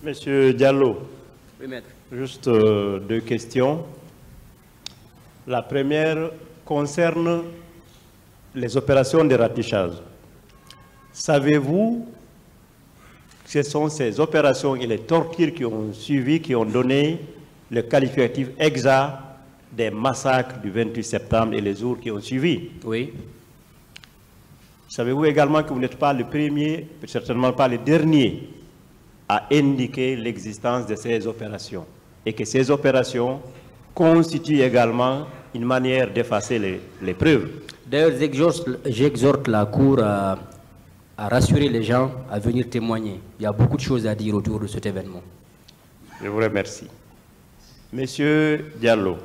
Monsieur Diallo, Oui, maître. juste deux questions. La première concerne les opérations de ratissage. Savez-vous que ce sont ces opérations et les tortures qui ont suivi, qui ont donné le qualificatif exact des massacres du 28 septembre et les jours qui ont suivi? Oui. Savez-vous également que vous n'êtes pas le premier, certainement pas le dernier, à indiquer l'existence de ces opérations et que ces opérations constituent également une manière d'effacer les preuves? D'ailleurs, j'exhorte la Cour à rassurer les gens, à venir témoigner. Il y a beaucoup de choses à dire autour de cet événement. Je vous remercie. Monsieur Diallo,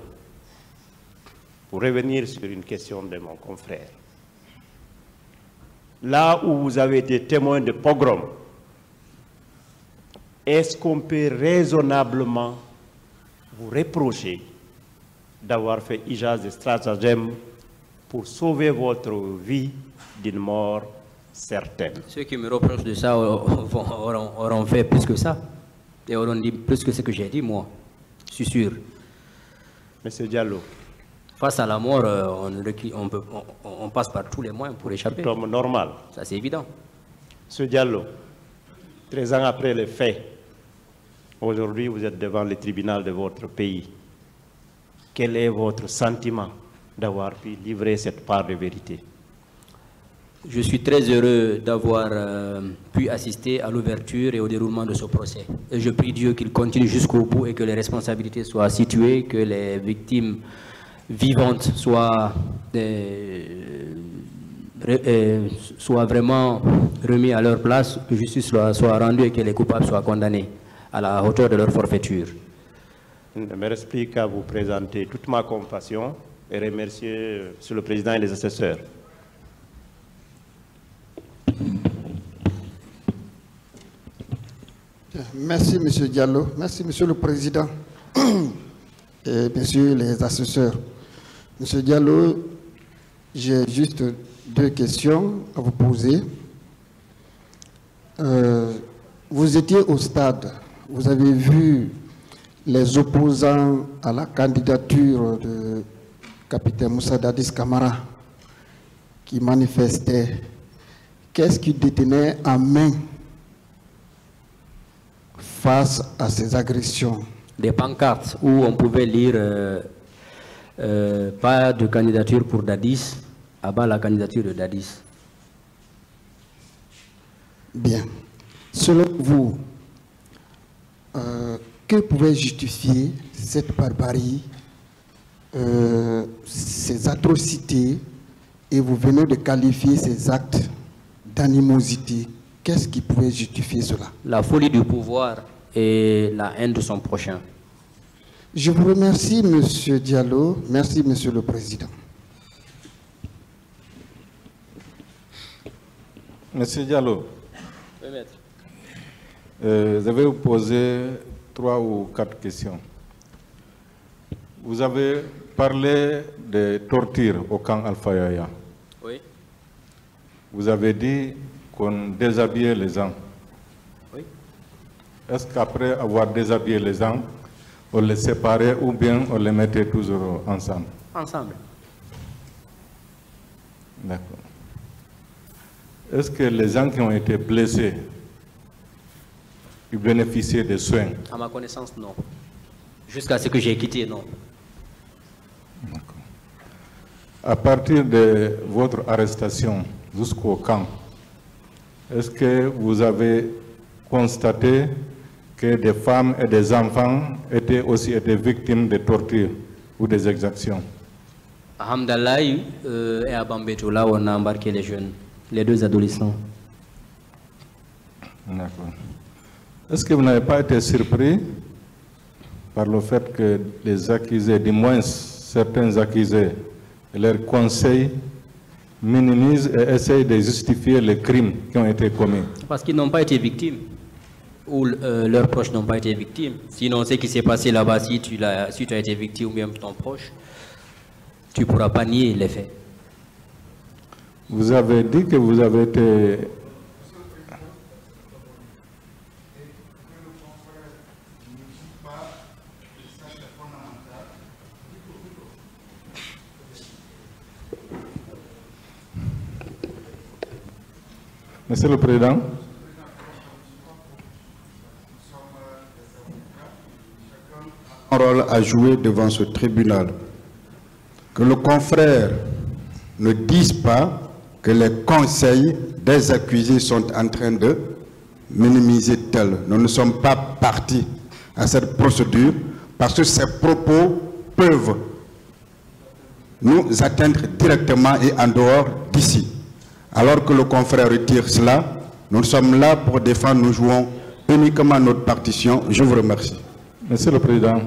pour revenir sur une question de mon confrère, là où vous avez été témoin de pogrom, est-ce qu'on peut raisonnablement vous reprocher d'avoir fait usage de stratagèmes pour sauver votre vie d'une mort certaine? Ceux qui me reprochent de ça auront fait plus que ça. Et auront dit plus que ce que j'ai dit, moi. Je suis sûr. Monsieur Diallo. Face à la mort, on passe par tous les moyens pour échapper. C'est comme normal. Ça, c'est évident. Monsieur Diallo, 13 ans après les faits, aujourd'hui, vous êtes devant le tribunal de votre pays. Quel est votre sentiment d'avoir pu livrer cette part de vérité? Je suis très heureux d'avoir pu assister à l'ouverture et au déroulement de ce procès. Et je prie Dieu qu'il continue jusqu'au bout et que les responsabilités soient situées, que les victimes vivantes soient vraiment remis à leur place, que justice soit rendue et que les coupables soient condamnés à la hauteur de leur forfaiture. Je me reste qu'à vous présenter toute ma compassion et remercier Monsieur le Président et les assesseurs. Merci, Monsieur Diallo. Merci, Monsieur le Président et Messieurs les assesseurs. Monsieur Diallo, j'ai juste deux questions à vous poser. Vous étiez au stade, vous avez vu les opposants à la candidature de capitaine Moussa Dadis Camara qui manifestaient. Qu'est-ce qui détenait en main face à ces agressions? Des pancartes où on pouvait lire pas de candidature pour Dadis, abat la candidature de Dadis. Bien. Selon vous, que pouvait justifier cette barbarie, ces atrocités, et vous venez de qualifier ces actes d'animosité? Qu'est-ce qui pouvait justifier cela? La folie du pouvoir et la haine de son prochain. Je vous remercie, Monsieur Diallo. Merci, Monsieur le Président. Monsieur Diallo, Oui, maître. je vais vous poser 3 ou 4 questions. Vous avez parlé de torture au camp Alpha Yaya. Oui. Vous avez dit qu'on déshabillait les gens. Oui. Est-ce qu'après avoir déshabillé les gens, on les séparait ou bien on les mettait toujours ensemble? Ensemble. D'accord. Est-ce que les gens qui ont été blessés, ils bénéficiaient des soins? À ma connaissance, non. Jusqu'à ce que j'ai quitté, non. D'accord. À partir de votre arrestation jusqu'au camp, est-ce que vous avez constaté que des femmes et des enfants étaient aussi victimes de tortures ou des exactions? À Hamdallaï et à Bambeto, là où on a embarqué les jeunes, les 2 adolescents. D'accord. Est-ce que vous n'avez pas été surpris par le fait que les accusés, du moins certains accusés, leurs conseils minimisent et essayent de justifier les crimes qui ont été commis? Parce qu'ils n'ont pas été victimes, ou leurs proches n'ont pas été victimes. Sinon, ce qui s'est passé là-bas, si tu as été victime ou bien ton proche, tu ne pourras pas nier les faits. Vous avez dit que vous avez été... Monsieur le Président. Un rôle à jouer devant ce tribunal. Que le confrère ne dise pas que les conseils des accusés sont en train de minimiser tel. Nous ne sommes pas partis à cette procédure parce que ces propos peuvent nous atteindre directement et en dehors d'ici. Alors que le confrère retire cela, nous sommes là pour défendre, nous jouons uniquement notre partition. Je vous remercie. Monsieur le Président.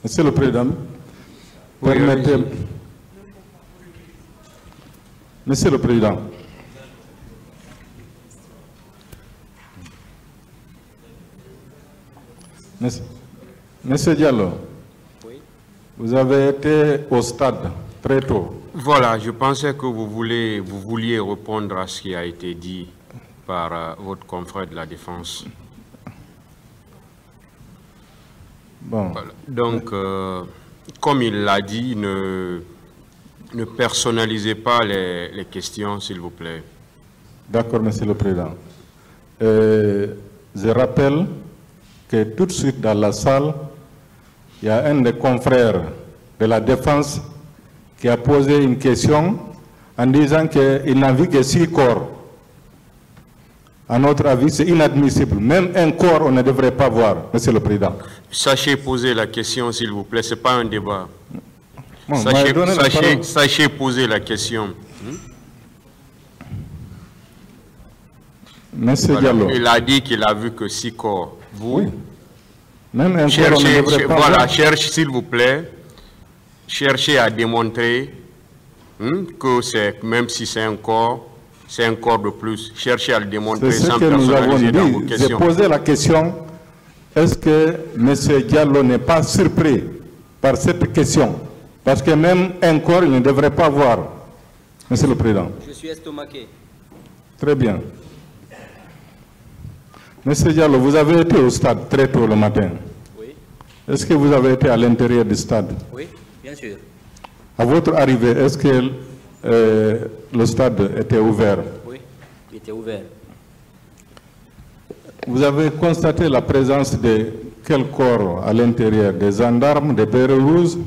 Monsieur le Président, permettez... Monsieur le Président. Monsieur Diallo, oui. Vous avez été au stade très tôt. Voilà, je pensais que vous vouliez répondre à ce qui a été dit par votre confrère de la Défense. Bon. Voilà. Donc, comme il l'a dit, ne personnalisez pas les questions, s'il vous plaît. D'accord, Monsieur le Président. Je rappelle que tout de suite dans la salle, il y a un des confrères de la Défense qui a posé une question en disant qu'il n'a vu que 6 corps. À notre avis, c'est inadmissible. Même un corps, on ne devrait pas voir, Monsieur le Président. Sachez poser la question, s'il vous plaît. Ce n'est pas un débat. Bon, sachez poser la question. Monsieur Voilà. Diallo. Il a dit qu'il a vu que 6 corps. Vous, oui. Même un corps, on ne devrait pas voir. Cherchez, s'il vous plaît, cherchez à démontrer que même si c'est un corps de plus. Cherchez à le démontrer sans personnaliser dans vos questions. J'ai posé la question, est-ce que M. Diallo n'est pas surpris par cette question? Parce que même un corps, il ne devrait pas voir. Monsieur le Président. Je suis estomaqué. Très bien. Monsieur Diallo, vous avez été au stade très tôt le matin. Oui. Est-ce que vous avez été à l'intérieur du stade? Oui, bien sûr. À votre arrivée, est-ce que le stade était ouvert? Oui, il était ouvert. Vous avez constaté la présence de quel corps à l'intérieur? Des gendarmes, des bérets rouges?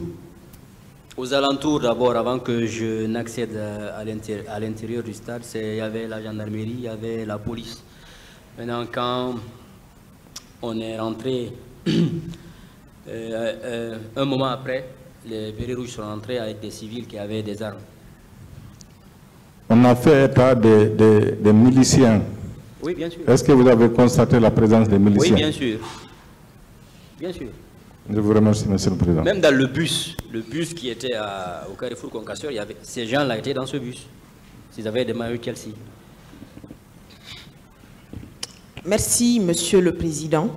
Aux alentours, d'abord, avant que je n'accède à l'intérieur du stade, il y avait la gendarmerie, il y avait la police. Maintenant, quand on est rentré, un moment après, les bérets rouges sont rentrés avec des civils qui avaient des armes. On a fait état des miliciens. Oui, bien sûr. Est-ce que vous avez constaté la présence des miliciens? Oui, bien sûr. Bien sûr. Je vous remercie, Monsieur le Président. Même dans le bus qui était au Carrefour Concasseur, ces gens-là étaient dans ce bus. S'ils avaient des maillots Chelsea. Merci, Monsieur le Président.